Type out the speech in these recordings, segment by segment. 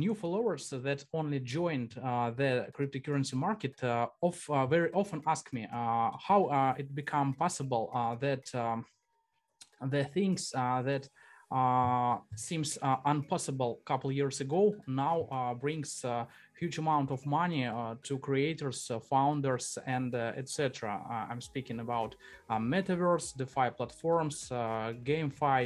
new followers that only joined the cryptocurrency market very often ask me how it become possible that the things that seems impossible a couple years ago now brings huge amount of money to creators, founders, and etc. I'm speaking about metaverse, DeFi platforms, GameFi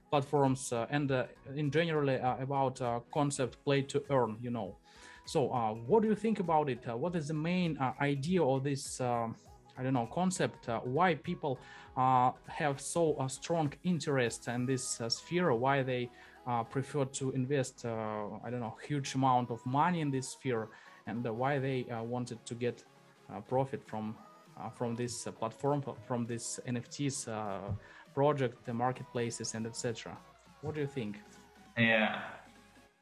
platforms, and in generally about concept play to earn. So what do you think about it? What is the main idea of this I don't know, concept, why people have so strong interest in this sphere, why they prefer to invest, I don't know, huge amount of money in this sphere, and why they wanted to get profit from this platform, from this NFTs project, the marketplaces, and etc. What do you think? Yeah,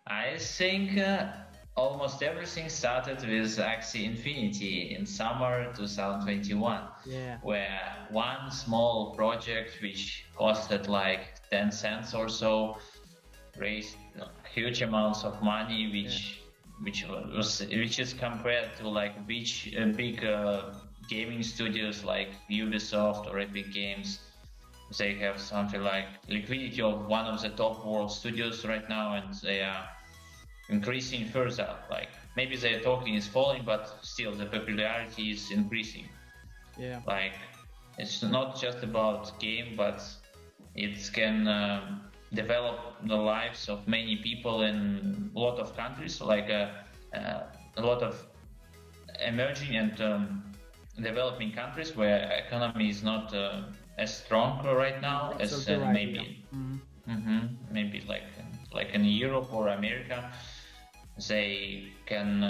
I think almost everything started with Axie Infinity in summer 2021, where one small project which costed like 10 cents or so raised huge amounts of money, which is compared to like big gaming studios like Ubisoft or Epic Games. They have something like liquidity of one of the top world studios right now, and they are increasing further. Like maybe their token is falling, but still the popularity is increasing. Yeah. Like it's not just about game, but it can develop the lives of many people in a lot of countries, like a lot of emerging and developing countries where economy is not as strong right now as maybe maybe like in Europe or America. They can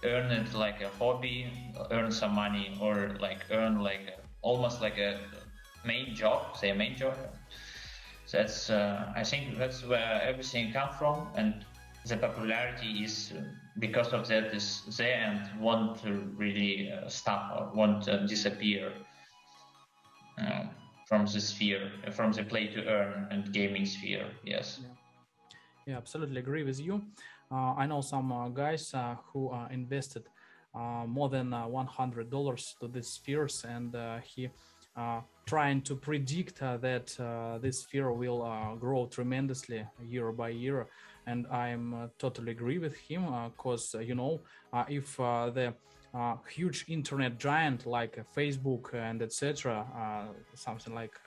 earn it like a hobby, earn some money, or like earn like almost like a main job, say a main job. That's I think that's where everything comes from, and the popularity is because of that is there and won't really stop or won't disappear from the sphere, from the play to earn and gaming sphere. Yes. Yeah, absolutely agree with you. I know some guys who invested more than $100 to these spheres, and he trying to predict that this sphere will grow tremendously year by year. And I'm totally agree with him, because if the huge internet giant like Facebook and etc., something like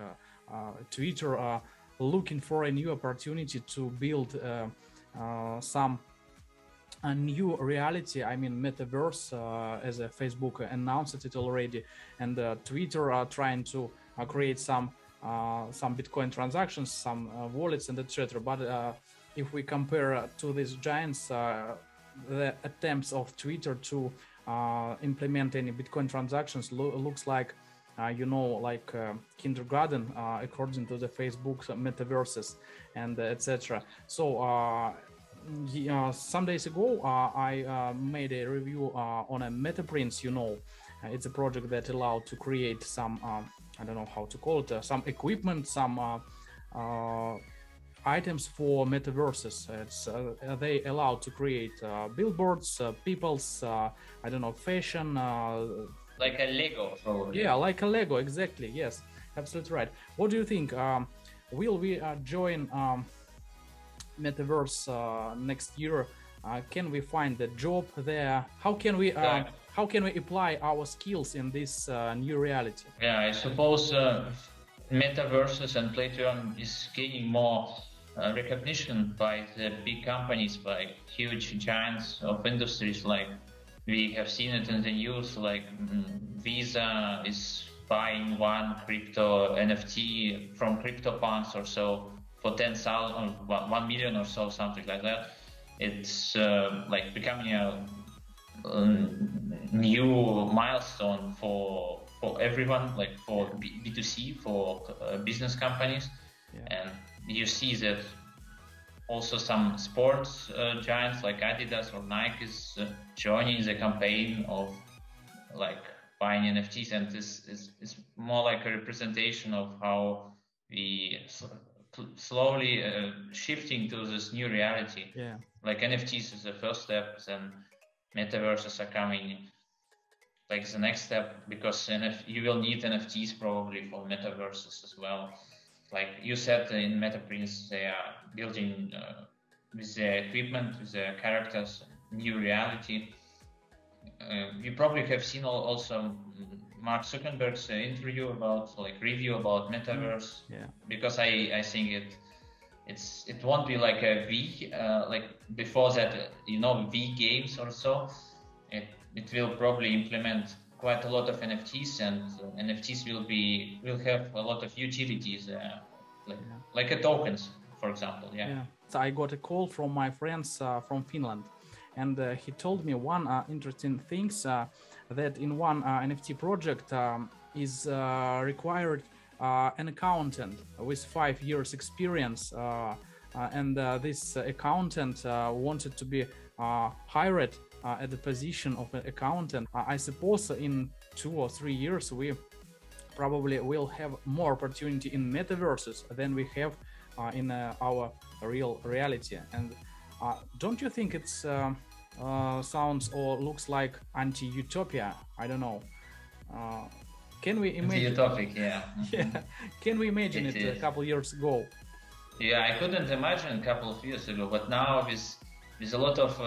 Twitter, looking for a new opportunity to build some new reality, I mean metaverse, as a Facebook announced it already, and Twitter are trying to create some Bitcoin transactions, some wallets, and etc. But if we compare to these giants, the attempts of Twitter to implement any Bitcoin transactions looks like like kindergarten, according to the Facebook's metaverses and etc. So some days ago I made a review on a MetaPrints. It's a project that allowed to create some I don't know how to call it, some equipment, some items for metaverses. It's they allow to create billboards, people's I don't know, fashion, like a Lego, probably. Yeah, like a Lego, exactly. Yes, absolutely right. What do you think? Will we join metaverse next year? Can we find a job there? How can we apply our skills in this new reality? Yeah, I suppose metaverses and play to earn is gaining more recognition by the big companies, by huge giants of industries. Like we have seen it in the news, like Visa is buying one crypto NFT from CryptoPunks or so for 10,000, 1 million or so, something like that. It's like becoming a new milestone for everyone, like for B2C, for business companies. Yeah. And you see that also some sports giants like Adidas or Nike is joining the campaign of like buying NFTs, and this is more like a representation of how we slowly shifting to this new reality. Yeah. like NFTs is the first step, then metaverses are coming like the next step, because you will need NFTs probably for metaverses as well. Like you said, in MetaPrince, they are building with their equipment, with their characters, new reality. You probably have seen also Mark Zuckerberg's interview about, like, review about Metaverse. Yeah. Because I think it won't be like a V, like before that, V games or so. It will probably implement quite a lot of NFTs, and NFTs will have a lot of utilities, like a tokens, for example. Yeah. So I got a call from my friends from Finland, and he told me one interesting things that in one NFT project is required an accountant with 5 years experience, and this accountant wanted to be hired at the position of an accountant. I suppose in 2 or 3 years we probably will have more opportunity in metaverses than we have in our real reality. And don't you think it's sounds or looks like anti-utopia? I don't know. Can we imagine? Anti-utopic, yeah. Yeah. Can we imagine it a couple years ago? Yeah, I couldn't imagine a couple of years ago, but now with a lot of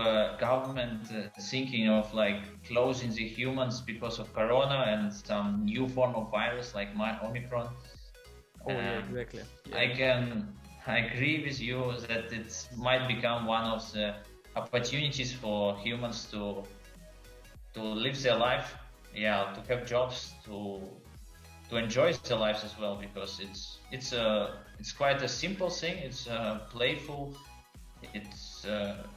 government thinking of like closing the humans because of corona and some new form of virus like Omicron. Oh, yeah, exactly. Yeah. I agree with you that it might become one of the opportunities for humans to live their life, to have jobs, to enjoy their lives as well, because it's quite a simple thing. It's playful. It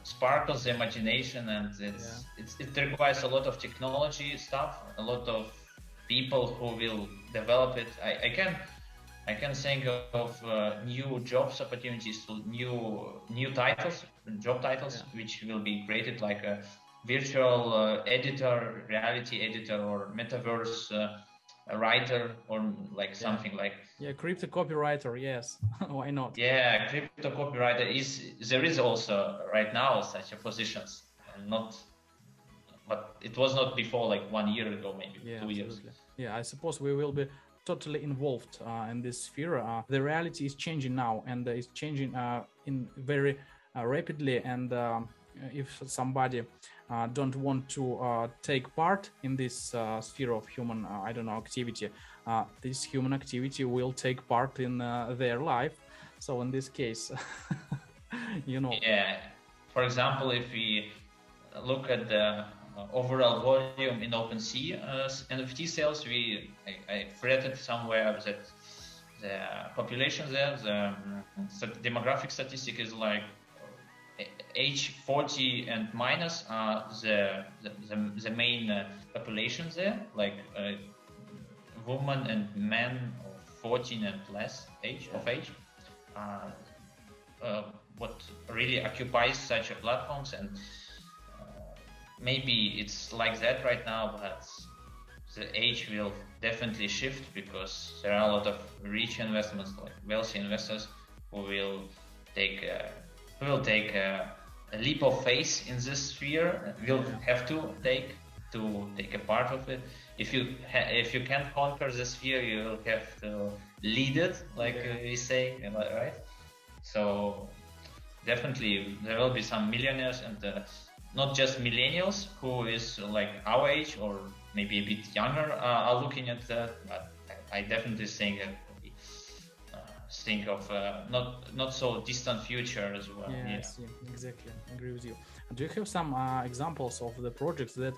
sparkles the imagination, and it requires a lot of technology stuff, a lot of people who will develop it. I can think of new jobs opportunities, new titles, job titles, which will be created, like a virtual editor, reality editor, or metaverse writer, or like something like crypto copywriter. Yes. Why not? Yeah, crypto copywriter there is also right now such a positions, but it was not before, like 1 year ago, maybe 2 years. Yeah, I suppose we will be totally involved in this sphere. The reality is changing now, and it's changing in very rapidly. And if somebody don't want to take part in this sphere of human, activity, this human activity will take part in their life. So in this case, Yeah. For example, if we look at the overall volume in OpenSea NFT sales, I've read it somewhere that the population there, the demographic statistic is like age 40 and minus are the main populations there, like women and men of 14 and less age. What really occupies such a platforms, and maybe it's like that right now, but the age will definitely shift, because there are a lot of rich investments, like wealthy investors, who will take a leap of faith in this sphere. Will have to take a part of it. If you can't conquer the sphere, you will have to lead it, like we say, right? So definitely there will be some millionaires, and not just millennials who is like our age or maybe a bit younger are looking at that. But I definitely think of not so distant future as well. I see. Exactly, I agree with you. Do you have some examples of the projects that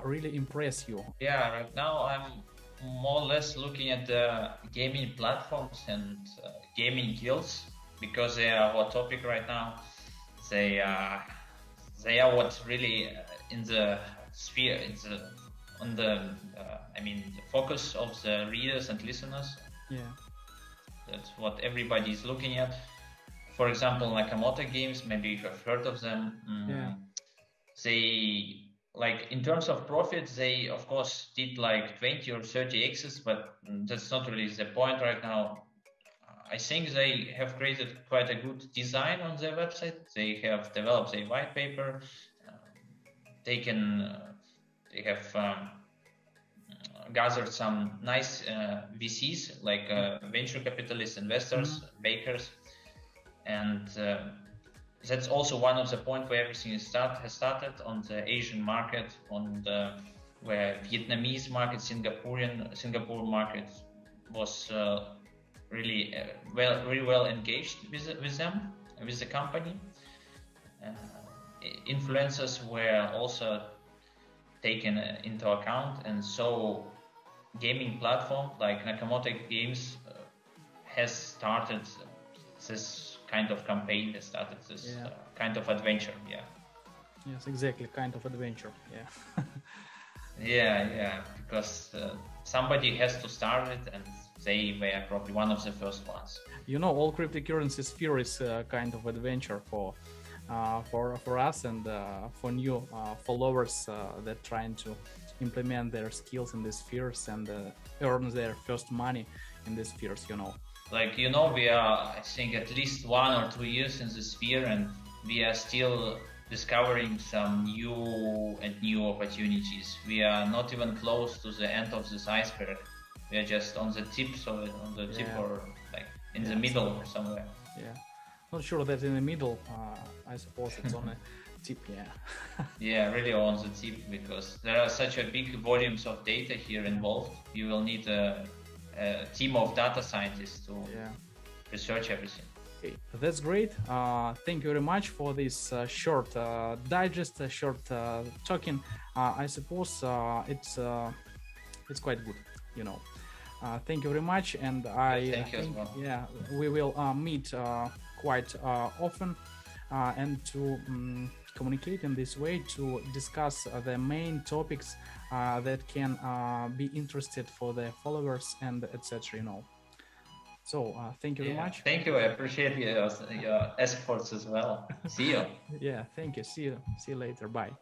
really impress you? Yeah, right now I'm more or less looking at the gaming platforms and gaming guilds, because they are hot topic right now. They are what really in the sphere, the focus of the readers and listeners. Yeah, that's what everybody is looking at. For example, Nakamoto Games, maybe you have heard of them. They, like, in terms of profits, they of course did like 20 or 30 X's, but that's not really the point right now. I think they have created quite a good design on their website. They have developed a white paper. They have gathered some nice VCs like venture capitalists, investors, bakers, and that's also one of the points where everything has started on the Asian market, where Vietnamese market, Singapore market was really well engaged with them, with the company. Influencers were also taken into account, and so gaming platform like Nakamoto Games has started this kind of campaign, has started this kind of adventure. Yes, exactly, kind of adventure. Yeah, because somebody has to start it, and they were probably one of the first ones. You know, all cryptocurrency sphere is kind of adventure for us and for new followers that trying to implement their skills in these spheres and earn their first money in these spheres. You know, like we are, I think, at least 1 or 2 years in the sphere, and we are still discovering some new opportunities. We are not even close to the end of this iceberg. We are just on the tip, or like in the middle or somewhere. Yeah, not sure that in the middle. I suppose it's on a tip. Yeah, really on the tip, because there are such a big volumes of data here involved. You will need a team of data scientists to research everything. Okay, that's great. Thank you very much for this short digest, short talking. I suppose it's quite good, you know. Thank you very much, and I think, we will meet quite often and to communicate in this way to discuss the main topics that can be interested for the followers and etc. You know. So thank you very much. Thank you. I appreciate your efforts as well. See you. Thank you. See you later. Bye.